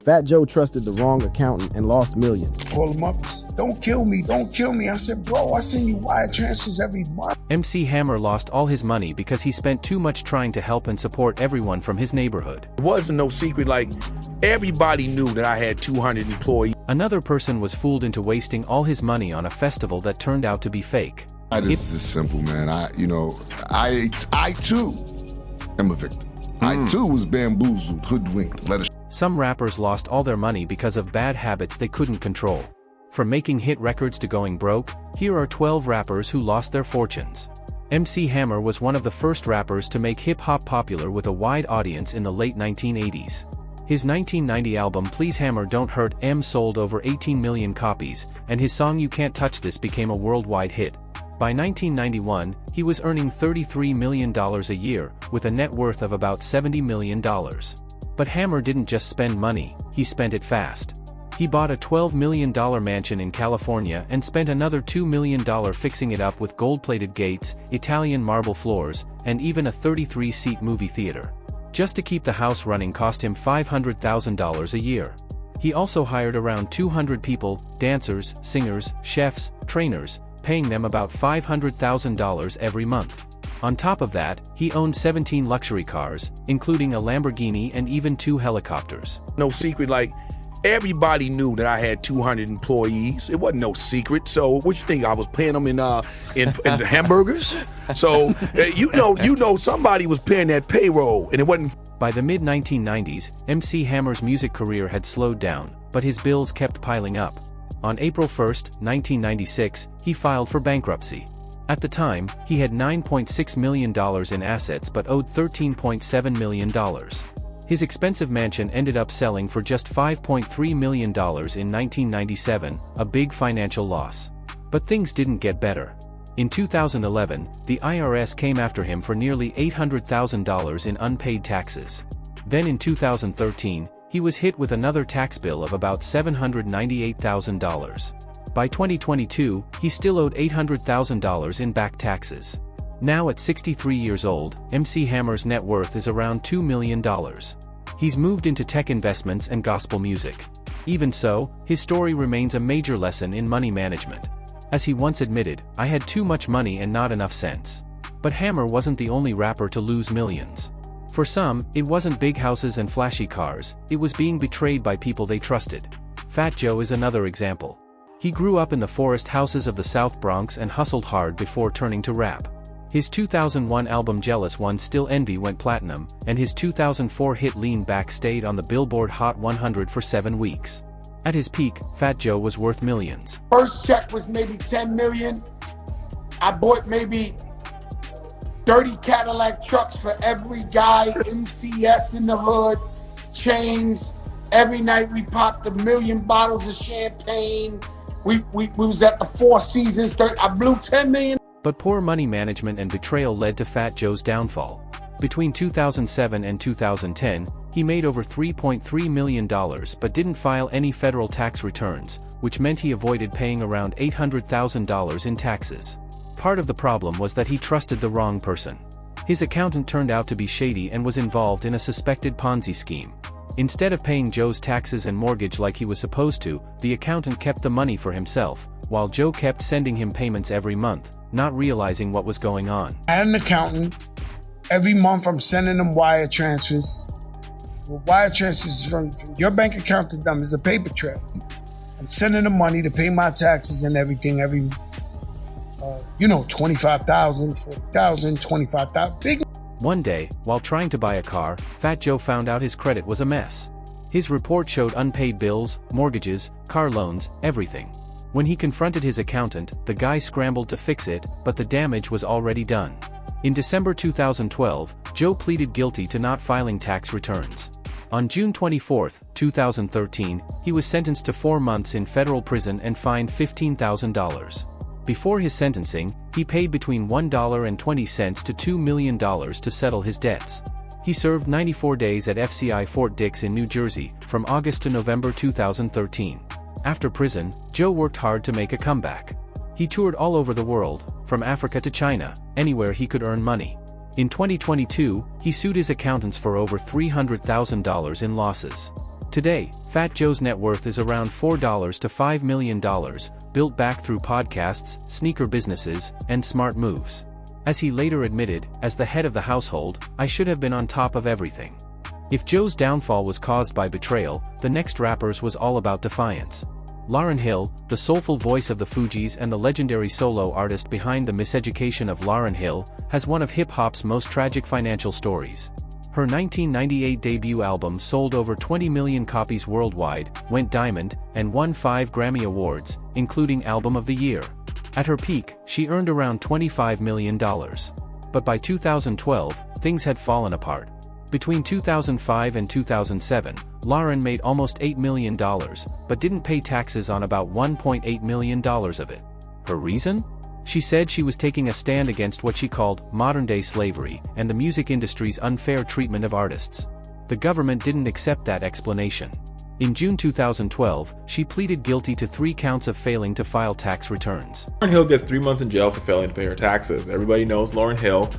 Fat Joe trusted the wrong accountant and lost millions. Call him up. Don't kill me. Don't kill me. I said, bro, I send you wire transfers every month. MC Hammer lost all his money because he spent too much trying to help and support everyone from his neighborhood. It wasn't no secret, like, everybody knew that I had 200 employees. Another person was fooled into wasting all his money on a festival that turned out to be fake. This is simple, man. I too am a victim. I too was bamboozled, hoodwinked, Some rappers lost all their money because of bad habits they couldn't control. From making hit records to going broke, here are 12 rappers who lost their fortunes. MC Hammer was one of the first rappers to make hip-hop popular with a wide audience in the late 1980s. His 1990 album Please Hammer Don't Hurt M sold over 18 million copies, and his song You Can't Touch This became a worldwide hit. By 1991, he was earning $33 million a year, with a net worth of about $70 million. But Hammer didn't just spend money, he spent it fast. He bought a $12 million mansion in California and spent another $2 million fixing it up with gold-plated gates, Italian marble floors, and even a 33-seat movie theater. Just to keep the house running cost him $500,000 a year. He also hired around 200 people, dancers, singers, chefs, trainers, paying them about $500,000 every month. On top of that, he owned 17 luxury cars, including a Lamborghini and even 2 helicopters. No secret, like, everybody knew that I had 200 employees. It wasn't no secret. So what you think, I was paying them in the hamburgers? So you know somebody was paying that payroll, and it wasn't. By the mid-1990s, MC Hammer's music career had slowed down, but his bills kept piling up. On April 1, 1996, he filed for bankruptcy. At the time, he had $9.6 million in assets but owed $13.7 million. His expensive mansion ended up selling for just $5.3 million in 1997, a big financial loss. But things didn't get better. In 2011, the IRS came after him for nearly $800,000 in unpaid taxes. Then in 2013, he was hit with another tax bill of about $798,000. By 2022, he still owed $800,000 in back taxes. Now at 63 years old, MC Hammer's net worth is around $2 million. He's moved into tech investments and gospel music. Even so, his story remains a major lesson in money management. As he once admitted, "I had too much money and not enough sense." But Hammer wasn't the only rapper to lose millions. For some, it wasn't big houses and flashy cars, it was being betrayed by people they trusted. Fat Joe is another example. He grew up in the forest houses of the South Bronx and hustled hard before turning to rap. His 2001 album Jealous One Still Envy went platinum, and his 2004 hit Lean Back stayed on the Billboard Hot 100 for 7 weeks. At his peak, Fat Joe was worth millions. First check was maybe 10 million. I bought maybe 30 Cadillac trucks for every guy, MTS in the hood, chains. Every night we popped 1 million bottles of champagne. We was at the Four Seasons. I blew 10 million. But poor money management and betrayal led to Fat Joe's downfall. Between 2007 and 2010, he made over $3.3 million but didn't file any federal tax returns, which meant he avoided paying around $800,000 in taxes. Part of the problem was that he trusted the wrong person. His accountant turned out to be shady and was involved in a suspected Ponzi scheme. Instead of paying Joe's taxes and mortgage like he was supposed to, the accountant kept the money for himself, while Joe kept sending him payments every month, not realizing what was going on. I had an accountant. Every month I'm sending them wire transfers. Well, wire transfers from your bank account to them is a paper trail. I'm sending them money to pay my taxes and everything every, $25,000, $40,000, $25,000. Big. One day, while trying to buy a car, Fat Joe found out his credit was a mess. His report showed unpaid bills, mortgages, car loans, everything. When he confronted his accountant, the guy scrambled to fix it, but the damage was already done. In December 2012, Joe pleaded guilty to not filing tax returns. On June 24, 2013, he was sentenced to 4 months in federal prison and fined $15,000. Before his sentencing, he paid between $1.20 to $2 million to settle his debts. He served 94 days at FCI Fort Dix in New Jersey, from August to November 2013. After prison, Joe worked hard to make a comeback. He toured all over the world, from Africa to China, anywhere he could earn money. In 2022, he sued his accountants for over $300,000 in losses. Today, Fat Joe's net worth is around $4 to $5 million, built back through podcasts, sneaker businesses, and smart moves. As he later admitted, as the head of the household, I should have been on top of everything. If Joe's downfall was caused by betrayal, the next rappers was all about defiance. Lauryn Hill, the soulful voice of the Fugees and the legendary solo artist behind the miseducation of Lauryn Hill, has one of hip-hop's most tragic financial stories. Her 1998 debut album sold over 20 million copies worldwide, went diamond, and won 5 Grammy Awards, including Album of the Year. At her peak, she earned around $25 million. But by 2012, things had fallen apart. Between 2005 and 2007, Lauryn made almost $8 million, but didn't pay taxes on about $1.8 million of it. Her reason? She said she was taking a stand against what she called modern-day slavery and the music industry's unfair treatment of artists. The government didn't accept that explanation. In June 2012, she pleaded guilty to 3 counts of failing to file tax returns. Lauryn Hill gets 3 months in jail for failing to pay her taxes. Everybody knows Lauryn Hill.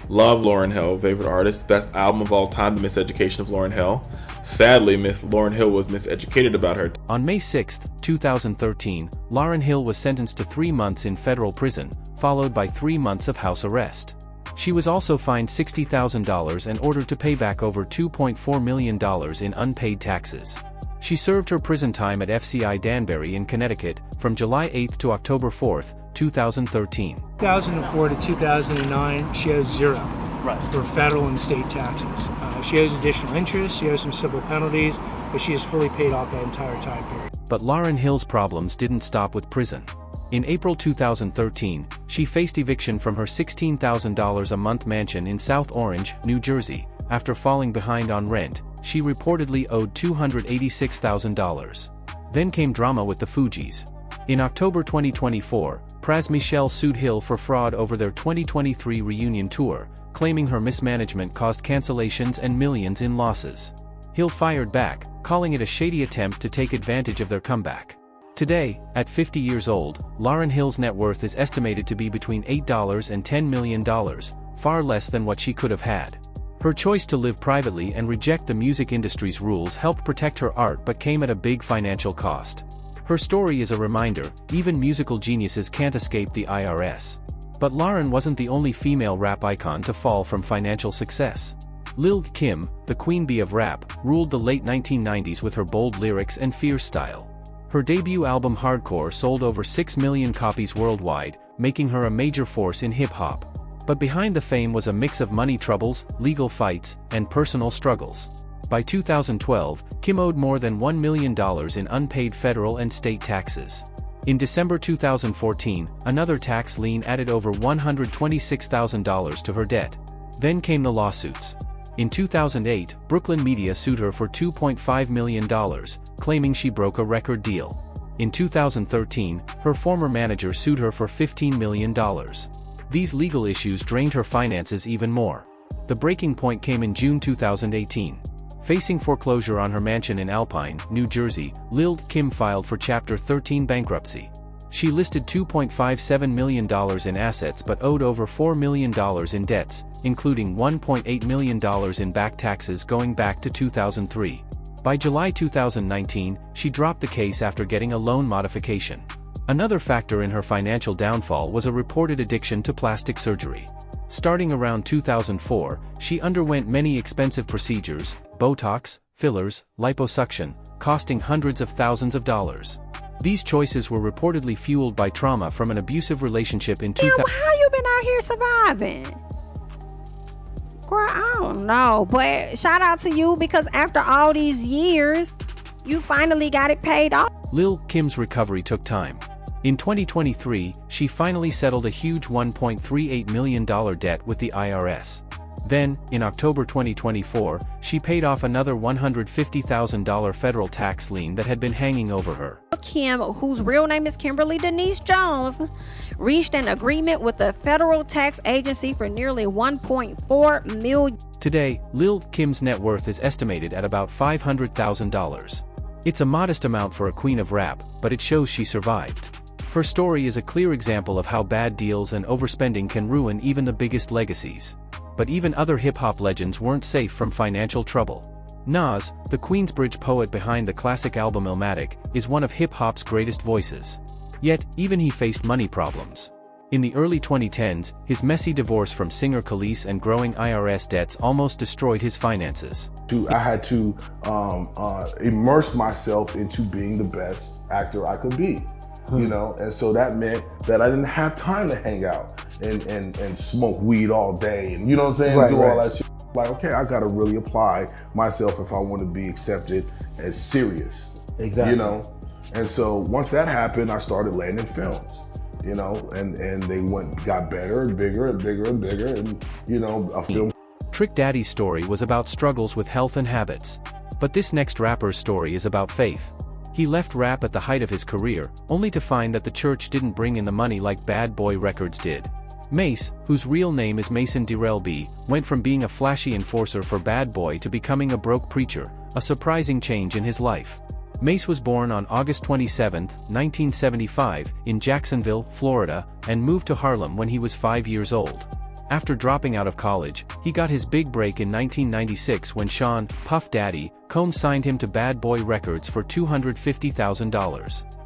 Love Lauryn Hill, favorite artist, best album of all time, The Miseducation of Lauryn Hill. Sadly, Miss Lauryn Hill was miseducated about her. On May 6, 2013, Lauryn Hill was sentenced to 3 months in federal prison, followed by 3 months of house arrest. She was also fined $60,000 and ordered to pay back over $2.4 million in unpaid taxes. She served her prison time at FCI Danbury in Connecticut from July 8 to October 4, 2013. 2004 to 2009, she owes zero for federal and state taxes. She owes additional interest, she owes some civil penalties, but she has fully paid off that entire time period. But Lauryn Hill's problems didn't stop with prison. In April 2013, she faced eviction from her $16,000 a month mansion in South Orange, New Jersey. After falling behind on rent, she reportedly owed $286,000. Then came drama with the Fugees. In October 2024, Pras Michel sued Hill for fraud over their 2023 reunion tour, claiming her mismanagement caused cancellations and millions in losses. Hill fired back, calling it a shady attempt to take advantage of their comeback. Today, at 50 years old, Lauryn Hill's net worth is estimated to be between $8 and $10 million, far less than what she could have had. Her choice to live privately and reject the music industry's rules helped protect her art but came at a big financial cost. Her story is a reminder, even musical geniuses can't escape the IRS. But Lauryn wasn't the only female rap icon to fall from financial success. Lil' Kim, the queen bee of rap, ruled the late 1990s with her bold lyrics and fierce style. Her debut album Hardcore sold over 6 million copies worldwide, making her a major force in hip-hop. But behind the fame was a mix of money troubles, legal fights, and personal struggles. By 2012, Kim owed more than $1 million in unpaid federal and state taxes. In December 2014, another tax lien added over $126,000 to her debt. Then came the lawsuits. In 2008, Brooklyn Media sued her for $2.5 million, claiming she broke a record deal. In 2013, her former manager sued her for $15 million. These legal issues drained her finances even more. The breaking point came in June 2018. Facing foreclosure on her mansion in Alpine, New Jersey, Lil' Kim filed for Chapter 13 bankruptcy. She listed $2.57 million in assets but owed over $4 million in debts, including $1.8 million in back taxes going back to 2003. By July 2019, she dropped the case after getting a loan modification. Another factor in her financial downfall was a reported addiction to plastic surgery. Starting around 2004, she underwent many expensive procedures, Botox, fillers, liposuction, costing hundreds of thousands of dollars. These choices were reportedly fueled by trauma from an abusive relationship in 2000. How you been out here surviving? Girl, I don't know, but shout out to you because after all these years, you finally got it paid off. Lil' Kim's recovery took time. In 2023, she finally settled a huge $1.38 million debt with the IRS. Then, in October 2024, she paid off another $150,000 federal tax lien that had been hanging over her. Kim, whose real name is Kimberly Denise Jones, reached an agreement with the federal tax agency for nearly $1.4 million. Today, Lil' Kim's net worth is estimated at about $500,000. It's a modest amount for a queen of rap, but it shows she survived. Her story is a clear example of how bad deals and overspending can ruin even the biggest legacies. But even other hip-hop legends weren't safe from financial trouble. Nas, the Queensbridge poet behind the classic album Illmatic, is one of hip-hop's greatest voices. Yet, even he faced money problems. In the early 2010s, his messy divorce from singer Khalees and growing IRS debts almost destroyed his finances. I had to immerse myself into being the best actor I could be, you know? And so that meant that I didn't have time to hang out and smoke weed all day and, you know what I'm saying, do all that shit. Like, okay, I gotta really apply myself if I want to be accepted as serious. Exactly. You know? And so once that happened, I started landing films. You know, and they got better and bigger and bigger and bigger, and you know, a film. Trick Daddy's story was about struggles with health and habits. But this next rapper's story is about faith. He left rap at the height of his career, only to find that the church didn't bring in the money like Bad Boy Records did. Mase, whose real name is Mason Darrell B., went from being a flashy enforcer for Bad Boy to becoming a broke preacher, a surprising change in his life. Mase was born on August 27, 1975, in Jacksonville, Florida, and moved to Harlem when he was 5 years old. After dropping out of college, he got his big break in 1996 when Sean, Puff Daddy, Combs signed him to Bad Boy Records for $250,000.